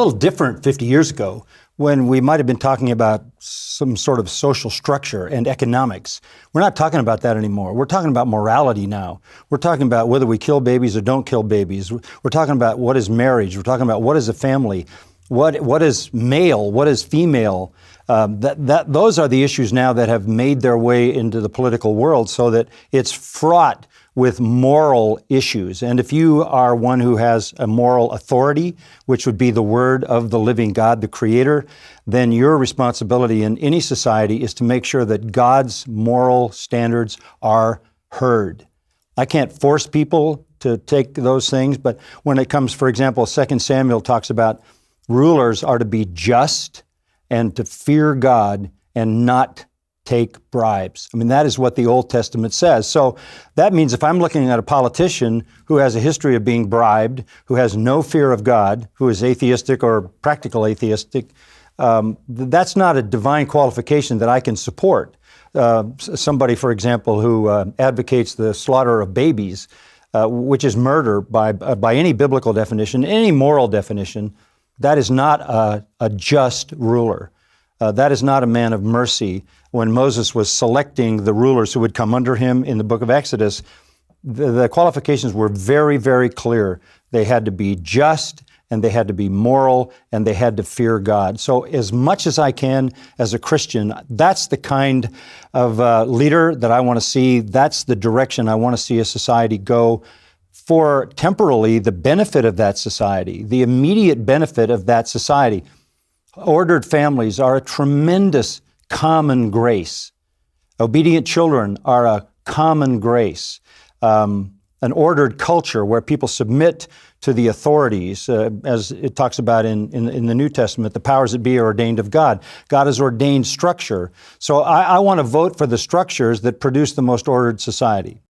A little different 50 years ago when we might have been talking about some sort of social structure and economics. We're not talking about that anymore. We're talking about morality now. We're talking about whether we kill babies or don't kill babies. We're talking about what is marriage. We're talking about what is a family. What is male? What is female? Those are the issues now that have made their way into the political world, so that it's fraught with moral issues. And if you are one who has a moral authority, which would be the word of the living God, the Creator, then your responsibility in any society is to make sure that God's moral standards are heard. I can't force people to take those things, but when it comes, for example, 2 Samuel talks about rulers are to be just and to fear God and not take bribes. I mean, that is what the Old Testament says. So that means if I'm looking at a politician who has a history of being bribed, who has no fear of God, who is atheistic or practical atheistic, that's not a divine qualification that I can support. Somebody, for example, who advocates the slaughter of babies, which is murder by any biblical definition, any moral definition, that is not a just ruler. That is not a man of mercy. When Moses was selecting the rulers who would come under him in the book of Exodus, the qualifications were very, very clear. They had to be just, and they had to be moral, and they had to fear God. So as much as I can as a Christian, that's the kind of leader that I want to see. That's the direction I want to see a society go for temporally the benefit of that society, the immediate benefit of that society. Ordered families are a tremendous common grace. Obedient children are a common grace. An ordered culture where people submit to the authorities, as it talks about in the New Testament, the powers that be are ordained of God. God has ordained structure. So I want to vote for the structures that produce the most ordered society.